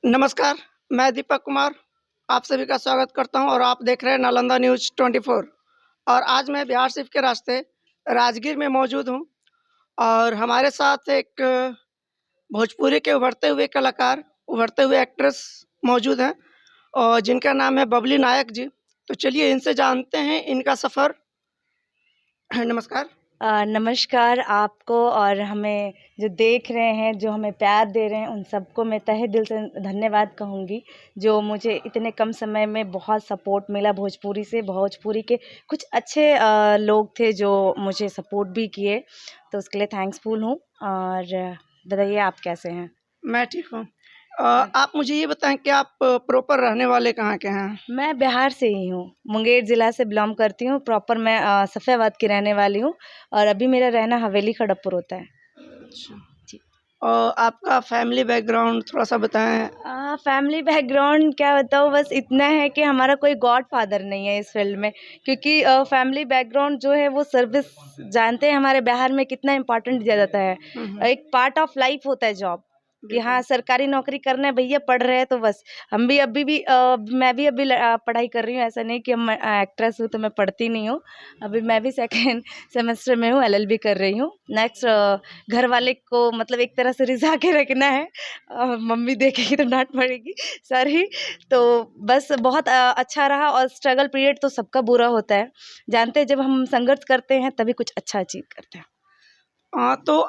नमस्कार, मैं दीपक कुमार आप सभी का स्वागत करता हूं और आप देख रहे हैं नालंदा न्यूज़ 24। और आज मैं बिहार शरीफ के रास्ते राजगीर में मौजूद हूं और हमारे साथ एक भोजपुरी के उभरते हुए कलाकार, उभरते हुए एक्ट्रेस मौजूद हैं और जिनका नाम है बबली नायक जी। तो चलिए इनसे जानते हैं इनका सफ़र। नमस्कार। नमस्कार आपको और हमें जो देख रहे हैं, जो हमें प्यार दे रहे हैं, उन सबको मैं तहे दिल से धन्यवाद कहूँगी। जो मुझे इतने कम समय में बहुत सपोर्ट मिला भोजपुरी से। भोजपुरी के कुछ अच्छे लोग थे जो मुझे सपोर्ट भी किए, तो उसके लिए थैंक्सफुल हूँ। और बताइए आप कैसे हैं? मैं ठीक हूँ। आप मुझे ये बताएं कि आप प्रॉपर रहने वाले कहाँ के हैं? मैं बिहार से ही हूँ, मुंगेर ज़िला से बिलोंग करती हूँ। प्रॉपर मैं सफ़ेद की रहने वाली हूँ और अभी मेरा रहना हवेली खड़गपुर होता है। अच्छा। जी। और आपका फैमिली बैकग्राउंड थोड़ा-सा बताएँ? फैमिली बैकग्राउंड क्या बताऊँ, बस इतना है कि हमारा कोई गॉडफ़ादर नहीं है इस फ़ील्ड में, क्योंकि फैमिली बैकग्राउंड जो है वो सर्विस, जानते हैं हमारे बिहार में कितना इम्पोर्टेंट दिया जाता है। हुँ, हुँ। एक पार्ट ऑफ लाइफ़ होता है जॉब, कि हाँ, बिल्कुल। सरकारी नौकरी करना है भैया, पढ़ रहे हैं तो बस। हम भी अभी भी मैं भी अभी पढ़ाई कर रही हूँ, ऐसा नहीं कि मैं एक्ट्रेस हूँ तो मैं पढ़ती नहीं हूँ। अभी मैं भी सेकंड सेमेस्टर में हूँ, एलएलबी कर रही हूँ। नेक्स्ट घर वाले को मतलब एक तरह से रिझा के रखना है। मम्मी देखेगी तो डाँट पड़ेगी, सॉरी। तो बस बहुत अच्छा रहा, और स्ट्रगल पीरियड तो सबका बुरा होता है। जानते हैं जब हम संघर्ष करते हैं तभी कुछ अच्छा अचीव करते हैं। तो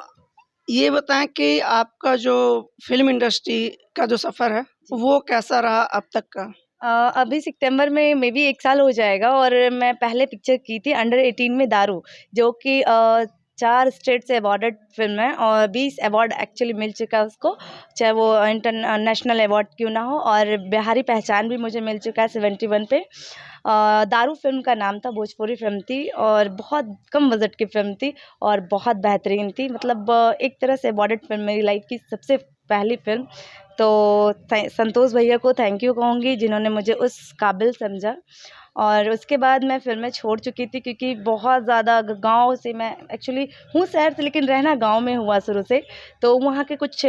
ये बताएँ कि आपका जो फ़िल्म इंडस्ट्री का जो सफ़र है, जी। वो कैसा रहा अब तक का? अभी सितंबर में मे बी 1 साल हो जाएगा, और मैं पहले पिक्चर की थी अंडर 18 में दारू, जो कि 4 स्टेट से अवॉर्डेड फ़िल्म है और 20 अवार्ड एक्चुअली मिल चुका है उसको, चाहे वो नेशनल अवार्ड क्यों ना हो, और बिहारी पहचान भी मुझे मिल चुका है 71 पे। दारू फ़िल्म का नाम था, भोजपुरी फ़िल्म थी और बहुत कम बजट की फ़िल्म थी और बहुत बेहतरीन थी। मतलब एक तरह से अवॉर्डेड फ़िल्म, मेरी लाइफ़ की सबसे पहली फ़िल्म। तो संतोष भैया को थैंक यू कहूँगी जिन्होंने मुझे उस काबिल समझा। और उसके बाद मैं फ़िल्में छोड़ चुकी थी, क्योंकि बहुत ज़्यादा गाँव से, मैं एक्चुअली हूँ शहर से लेकिन रहना गाँव में हुआ शुरू से। तो वहाँ के कुछ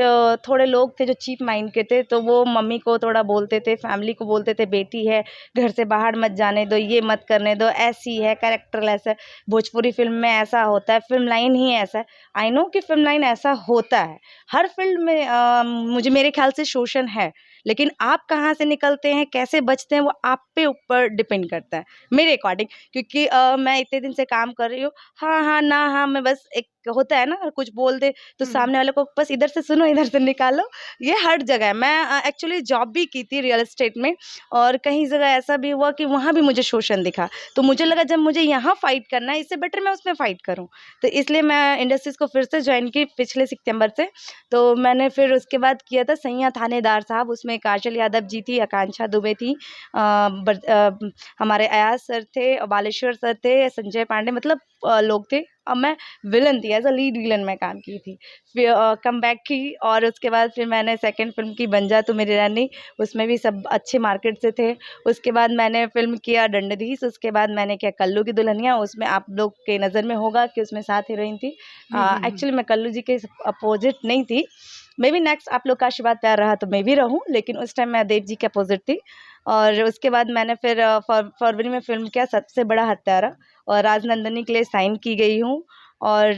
थोड़े लोग थे जो चीप माइंड के थे, तो वो मम्मी को थोड़ा बोलते थे, फैमिली को बोलते थे, बेटी है, घर से बाहर मत जाने दो, ये मत करने दो, ऐसी है, कैरेक्टर ऐसा है, भोजपुरी फ़िल्म में ऐसा होता है, फ़िल्म लाइन ही ऐसा है। आई नो कि फ़िल्म लाइन ऐसा होता है, हर फ़ील्ड में मुझे मेरे ख़्याल से शोषण है, लेकिन आप कहाँ से निकलते हैं, कैसे बचते हैं, वो आप पे ऊपर डिपेंड करता है, मेरे अकॉर्डिंग। क्योंकि मैं इतने दिन से काम कर रही हूँ, हाँ, हाँ, ना हाँ, मैं बस एक होता है ना, कुछ बोल दे तो हुँ, हुँ। सामने वाले को बस इधर से सुनो, इधर से निकालो, ये हर जगह है। मैं एक्चुअली जॉब भी की थी रियल एस्टेट में, और कहीं जगह ऐसा भी हुआ कि वहाँ भी मुझे शोषण दिखा। तो मुझे लगा जब मुझे यहाँ फ़ाइट करना है, इससे बेटर मैं उसमें फ़ाइट करूँ। तो इसलिए मैं इंडस्ट्रीज़ को फिर से जॉइन की पिछले सितंबर से। तो मैंने फिर उसके बाद किया था सैयां थानेदार साहब, उसमें काजल यादव जी थी, आकांक्षा दुबे थी, हमारे अयाज सर थे, बालेश्वर सर थे, संजय पांडे, मतलब लोग थे। अब मैं विलन थी, एज अ लीड विलन मैं काम की थी। फिर कम बैक की, और उसके बाद फिर मैंने सेकंड फिल्म की बन जा तू मेरी रानी, उसमें भी सब अच्छे मार्केट से थे। उसके बाद मैंने फिल्म किया दंडधीश, उसके बाद मैंने किया कल्लू की दुल्हनिया, उसमें आप लोग के नज़र में होगा कि उसमें साथ हीरोइन थी। हुँ, हुँ, हुँ। एक्चुअली मैं कल्लू जी के अपोजिट नहीं थी, मे बी नेक्स्ट आप लोग का आशीर्वाद प्यार रहा तो मैं भी रहूँ, लेकिन उस टाइम मैं देव जी के अपोजिट थी। और उसके बाद मैंने फिर फरवरी में फ़िल्म किया सबसे बड़ा हत्यारा, और राजनंदनी के लिए साइन की गई हूँ। और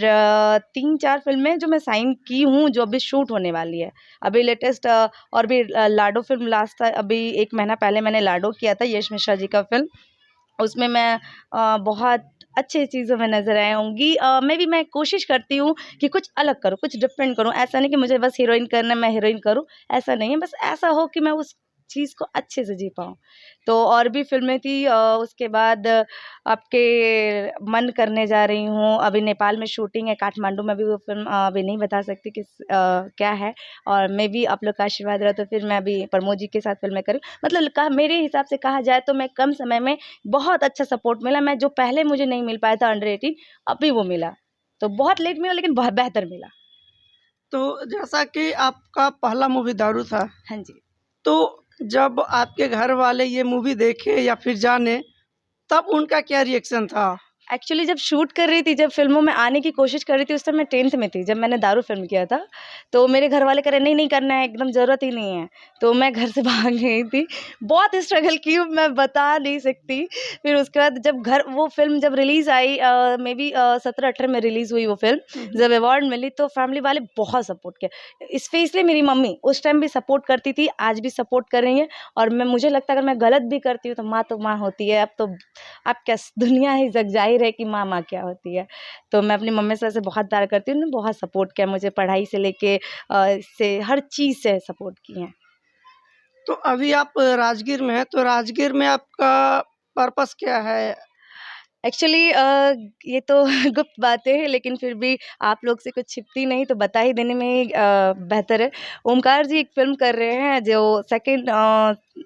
3-4 फ़िल्में जो मैं साइन की हूँ, जो अभी शूट होने वाली है। अभी लेटेस्ट और भी लाडो फ़िल्म लास्ट था, अभी 1 महीना पहले मैंने लाडो किया था, यश मिश्रा जी का फ़िल्म। उसमें मैं बहुत अच्छी चीज़ों में नज़र आऊँगी। मैं कोशिश करती हूँ कि कुछ अलग करूँ, कुछ डिफरेंट करूँ। ऐसा नहीं कि मुझे बस हीरोइन करना है, मैं हीरोइन करूँ, ऐसा नहीं है। बस ऐसा हो कि मैं उस चीज़ को अच्छे से जी पाऊँ। तो और भी फ़िल्में थी, उसके बाद आपके मन करने जा रही हूँ, अभी नेपाल में शूटिंग है, काठमांडू में भी वो फ़िल्म अभी नहीं बता सकती क्या है। और मे बी आप लोग का आशीर्वाद रहा तो फिर मैं अभी प्रमोद जी के साथ फ़िल्में करूँ। मतलब कहा, मेरे हिसाब से कहा जाए तो मैं कम समय में बहुत अच्छा सपोर्ट मिला। मैं जो पहले मुझे नहीं मिल पाया था अंडर 18, अभी वो मिला। तो बहुत लेट मिला लेकिन बहुत बेहतर मिला। तो जैसा कि आपका पहला मूवी दारू था, हाँ जी। तो जब आपके घर वाले ये मूवी देखे या फिर जाने, तब उनका क्या रिएक्शन था? एक्चुअली जब शूट कर रही थी, जब फ़िल्मों में आने की कोशिश कर रही थी, उस टाइम मैं 10th में थी, जब मैंने दारू फ़िल्म किया था। तो मेरे घर वाले कह रहे, नहीं करना है, एकदम ज़रूरत ही नहीं है। तो मैं घर से भाग गई थी। बहुत स्ट्रगल की हूँ, मैं बता नहीं सकती। फिर उसके बाद जब वो फ़िल्म जब रिलीज़ आई, मे बी 17-18 में रिलीज़ हुई वो फ़िल्म। जब अवार्ड मिली तो फैमिली वाले बहुत सपोर्ट किया। स्पेशली मेरी मम्मी उस टाइम भी सपोर्ट करती थी, आज भी सपोर्ट कर रही हैं। और मुझे लगता है अगर मैं गलत भी करती हूँ तो माँ होती है। अब क्या दुनिया ही जग जाहिर है कि माँ क्या होती है। तो मैं अपनी मम्मी से ऐसे बहुत प्यार करती हूँ, उन्होंने बहुत सपोर्ट किया मुझे, पढ़ाई से लेके से हर चीज़ से सपोर्ट की हैं। तो अभी आप राजगीर में हैं, तो राजगीर में आपका पर्पस क्या है? एक्चुअली ये तो गुप्त बातें हैं, लेकिन फिर भी आप लोग से कुछ छिपती नहीं तो बता ही देने में ही बेहतर है। ओमकार जी एक फ़िल्म कर रहे हैं जो सेकंड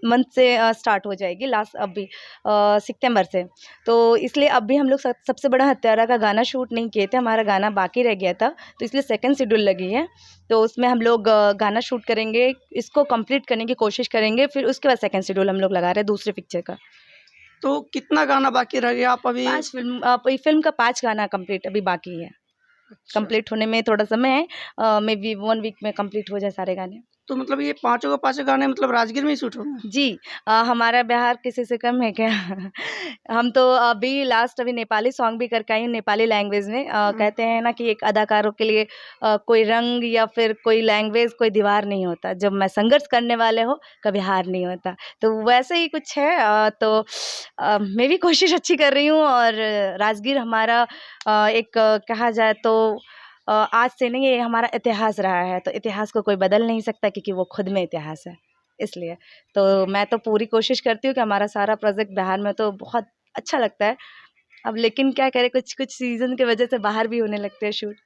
मंथ से स्टार्ट हो जाएगी, लास्ट अभी सितंबर से। तो इसलिए अभी हम लोग सबसे बड़ा हत्यारा का गाना शूट नहीं किए थे, हमारा गाना बाकी रह गया था, तो इसलिए सेकंड शेड्यूल लगी है। तो उसमें हम लोग गाना शूट करेंगे, इसको कंप्लीट करने की कोशिश करेंगे, फिर उसके बाद सेकंड शेड्यूल हम लोग लगा रहे हैं दूसरे पिक्चर का। तो कितना गाना बाकी रह गया आप अभी? 5 फ़िल्म का 5 गाना कंप्लीट अभी बाकी है। अच्छा, कंप्लीट होने में थोड़ा समय है, मे बी 1 वीक में कंप्लीट हो जाए सारे गाने। तो मतलब ये पाँचों के पाँचों गाने मतलब राजगीर में ही शूट होंगे? जी, हमारा बिहार किसी से कम है क्या? हम तो अभी नेपाली सॉन्ग भी करके आई हूँ, नेपाली लैंग्वेज में। कहते हैं ना कि एक अदाकारों के लिए कोई रंग या फिर कोई लैंग्वेज, कोई दीवार नहीं होता। जब मैं संघर्ष करने वाले हो, कभी हार नहीं होता। तो वैसे ही कुछ है। मैं भी कोशिश अच्छी कर रही हूँ और राजगीर हमारा एक कहा जाए तो आज से नहीं, ये हमारा इतिहास रहा है, तो इतिहास को कोई बदल नहीं सकता क्योंकि वो खुद में इतिहास है। इसलिए तो मैं तो पूरी कोशिश करती हूँ कि हमारा सारा प्रोजेक्ट बिहार में तो बहुत अच्छा लगता है। अब लेकिन क्या करें, कुछ सीज़न की वजह से बाहर भी होने लगते हैं शूट।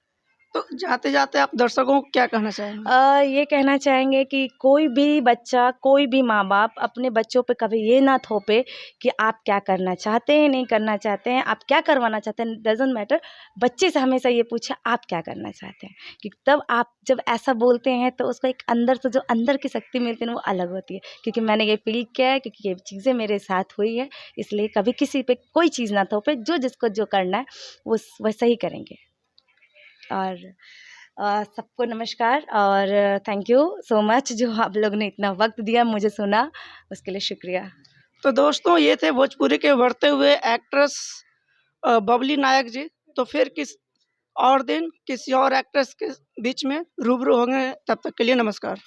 तो जाते-जाते आप दर्शकों को क्या कहना चाहेंगे? ये कहना चाहेंगे कि कोई भी बच्चा, कोई भी माँ-बाप अपने बच्चों पे कभी ये ना थोपे कि आप क्या करना चाहते हैं, नहीं करना चाहते हैं, आप क्या करवाना चाहते हैं, डज़न्ट मैटर। बच्चे से हमेशा ये पूछें आप क्या करना चाहते हैं, कि तब आप जब ऐसा बोलते हैं तो उसको एक अंदर से जो अंदर की शक्ति मिलती है ना, वो अलग होती है। क्योंकि मैंने ये फ़ील किया है, क्योंकि ये चीज़ें मेरे साथ हुई है, इसलिए कभी किसी पे कोई चीज़ ना थोपे, जिसको जो करना है वो वैसा ही करेंगे। और सबको नमस्कार और थैंक यू सो मच जो आप लोग ने इतना वक्त दिया, मुझे सुना, उसके लिए शुक्रिया। तो दोस्तों ये थे भोजपुरी के बढ़ते हुए एक्ट्रेस बबली नायक जी। तो फिर किस और दिन किसी और एक्ट्रेस के बीच में रूबरू होंगे, तब तक के लिए नमस्कार।